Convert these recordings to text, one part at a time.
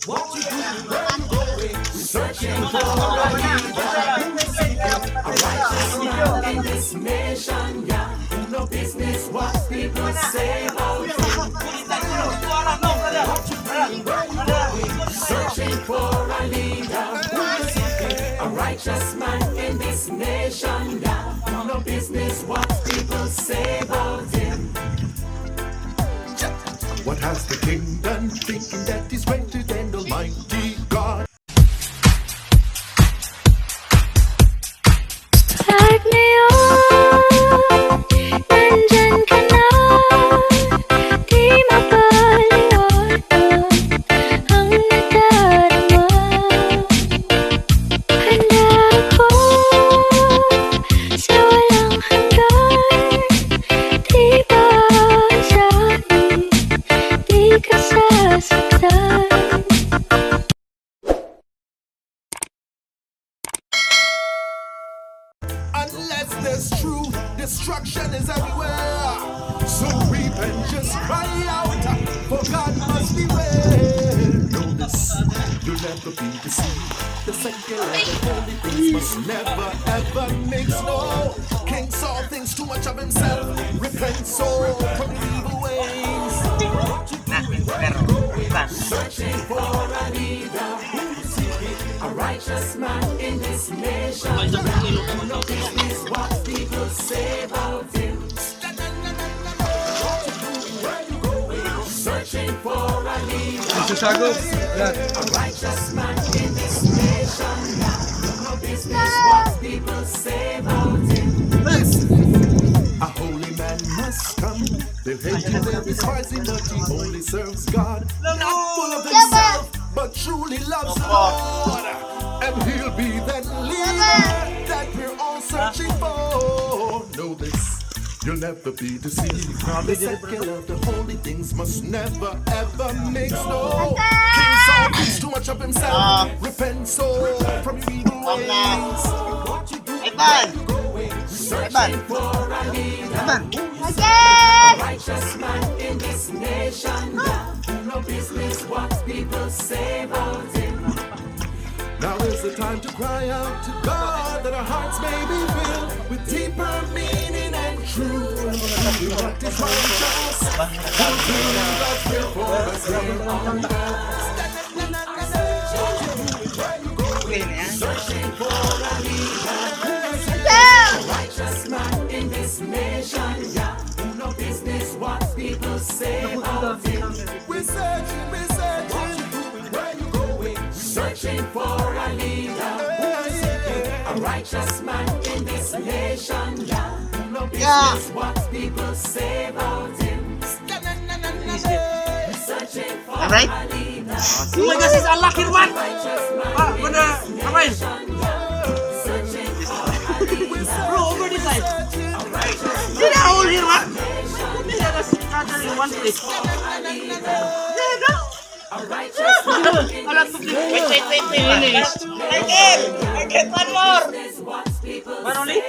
What you doing? Where you going? Searching for a righteous man in this nation, yeah. No business what people say about you. What you doing? Where you going? Searching for a leader who is seeking a righteous man in this nation, yeah. No business what people say about him. What has the king done, thinking that he's greater than Almighty God? Start me on, nandyan ka na. Di mapaliwanag ang nadarama. Handa ako sa walang hanggan. Di ba sabi, di ka sasaktan. Unless there's truth, destruction is everywhere. So weep and just cry out, for God must beware. Know this, you'll never be deceived. The secular, the holy things must never ever mix. No, King saw things too much of himself. Repent so from the evil ways. Searching for a leader who's seeking a righteous man in this nation. No business what people say about him. Where you going? Searching for a leader who's seeking a righteous man in this nation. No business what people say about him. A holy man must come. They'll hate him, they'll despise him, but he only serves God. Not full of himself, but truly loves the Lord. And he'll be that leader that we're all searching for. Know this, you'll never be deceived. The secular, the holy things must never ever mix. No, King Saul thinks too much of himself. Repent so from your evil ways. Searching for a leader who's a righteous man in this nation. No business what people say about him. Now is the time to cry out to God, that our hearts may be filled with deeper meaning and truth. What is righteous? Who'll do God's will for us here on earth? Searching for a leader who's a righteous man in this nation. Yeah, no business what people say about him. We're searching, Where you going? Searching for a leader who's seeking a righteous man in this nation. Yeah, no business what people say about him. Searching for a leader. Oh my gosh, it's a lucky one! Ah, mana? Apain? Bro, over this side. See that hole here, man? Let us scatter in one place. There you go! Wait. I get one more! One only?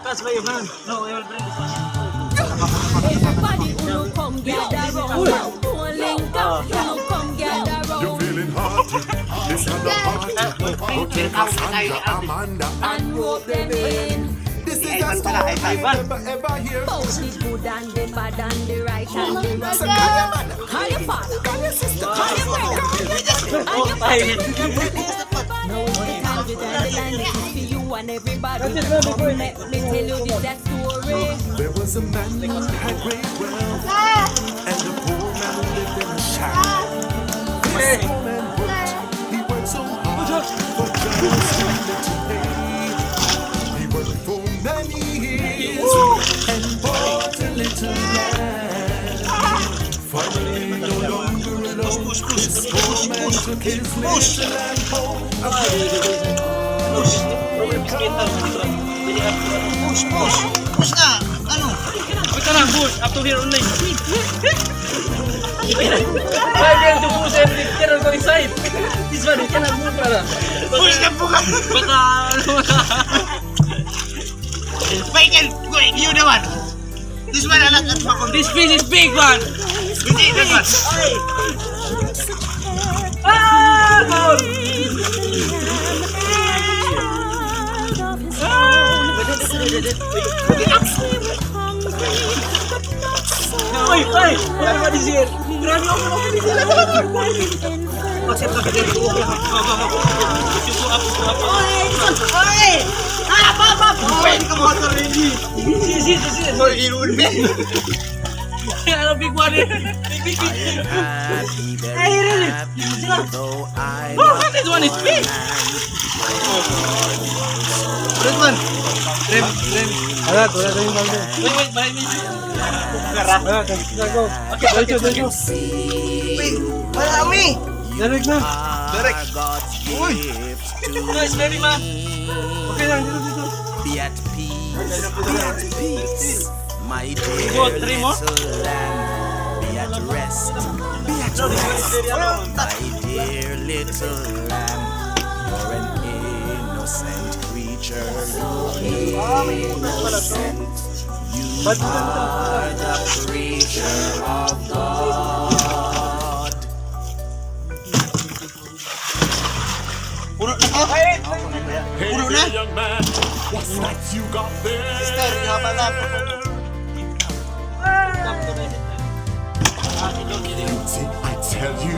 That's why you man. No, I will bring this one. Everybody who come gather round, don't link up, who come gather you're round. feeling hot. This kind of party. Cassandra, Amanda, And rope them in. this is a story I never ever hear. Both the good and the bad and the right and the wrong. So call your mother, Call your father, call your sister, call your brother. Oh, tayo. Now it's the time to tell the line. This is for you and everybody. Come let me tell you this that story. There was a man who had great wealth, and the poor man lived in a shack. This poor man worked, he worked so hard for just a little pay. He worked for many years and bought a little land. Finally, no longer alone, this poor man took his little land home. Push na! Ano? Wait lang, push. Up to here only. I'm going to push and it cannot go inside. This one, it cannot move, brother. Push na po ka! Baka, ano na. Wait, you naman. This one, this fish is big one. We need this one. Ah! Oi, what is here? Grabe ako. Bakit bakit ko? Oi! Ah, papa! Pwede ka motor ready. Si. So, irun me. Ano big one? Big. Hey, really? Oh, this one is big. This one. Rem. Wala tayong balde. Wait, behind me. Wala, go. Okay. Wait, marami. Direct na. Direct. Uy. Nice, very man. Okay lang, dito. Be at peace, my dear Go, three more. little lamb. Be at rest, my dear little lamb. You're an innocent creature, innocent. You are the creature of God. Puno na ko. Hey, Puno na. young man, what's that you got there? Sister, nga pala. Beauty, I tell you,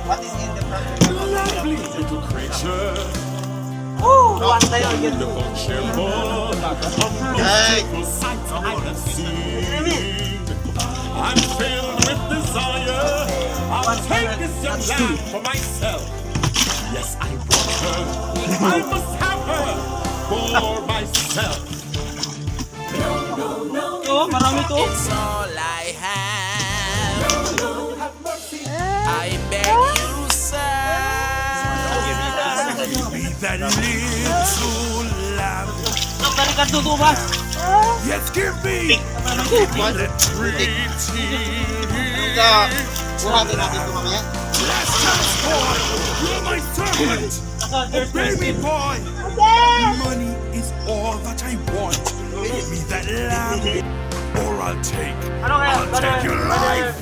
What is in the front? lovely little creature. One tayo again. Wonderful, cheerful, a mystical sight I have seen. I'm filled with desire. I'll take this young lamb for myself. Yes, I want her. I must have her for myself. Oh, marami to. It's all I have. I beg you, sir. Be that little lamb. Balikan to ba? Yes, give me the treat. Buhatin natin ito mamaya. Last chance, boy. You're my servant. Baby boy. Money is all that I want. Give me that lamb, or I'll take your life.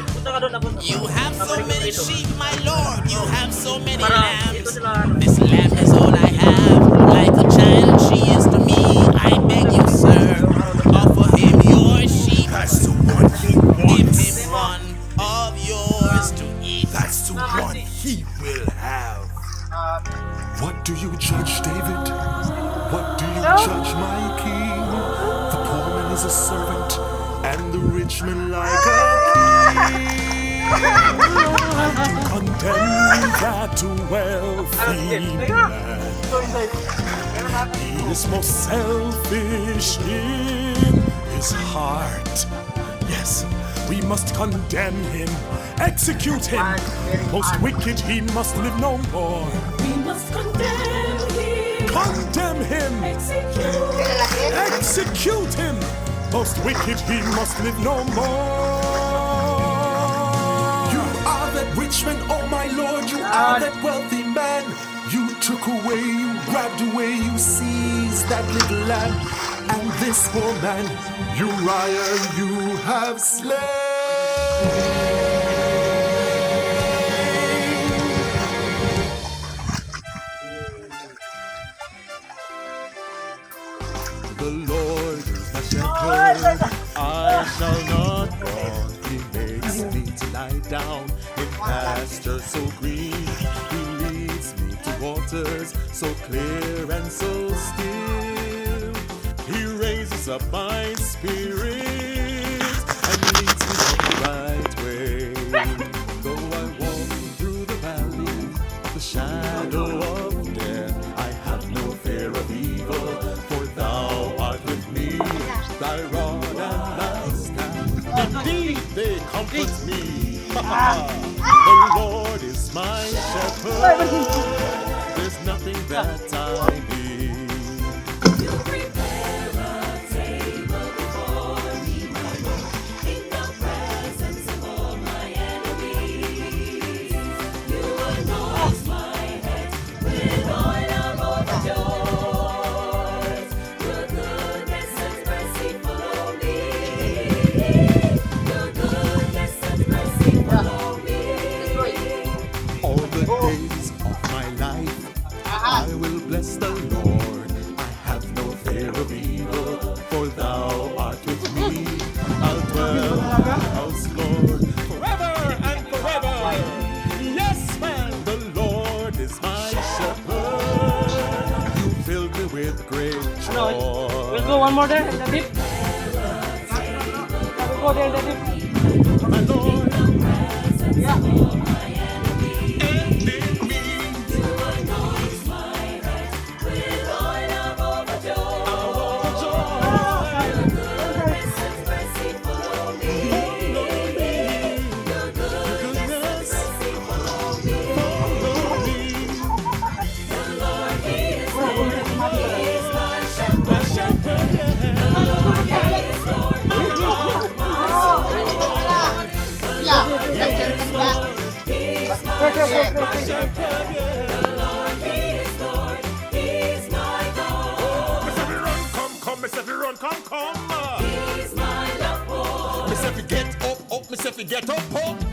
Punta ka doon na punta. You have so many sheep, my lord. You have so many lambs. This lamb is all I have. Like a child she is to me. I beg you, sir, offer him your sheep. That's the one he Give wants. him one of yours to eat. That's the one he will have. What do you judge, David? What do you judge, my king? The poor man is a servant, and the rich man like a king. Condemn that wealthy man. He is most selfish in his heart. Yes, we must condemn him, execute him. Most wicked, he must live no more. We must condemn him. Condemn him, execute him. Most wicked, he must live no more. You are that rich man, oh my lord. You are that wealthy man. You took away, you grabbed away, you seized that little lamb. And this poor man, Uriah, you have slain. The Lord is my shepherd, I shall not want. He makes me to lie down in pastures so green. He leads me to waters so clear and so still. He raises up my spirit and leads me on the right way. Though I walk through the valley of the shadow of death, I have no fear of evil, for thou art with me. Thy rod and thy staff, indeed they comfort me. The Lord is my shepherd, there's nothing that I need. You prepare a table before me, my Lord, in the presence of all my enemies. You anoint my head with oil of overjoy. Your goodness and mercy follow me one more there, in the deep. Go there in the deep. My Lord, Yeah. Miss if you run, come. Miss if you get up, miss if you get up.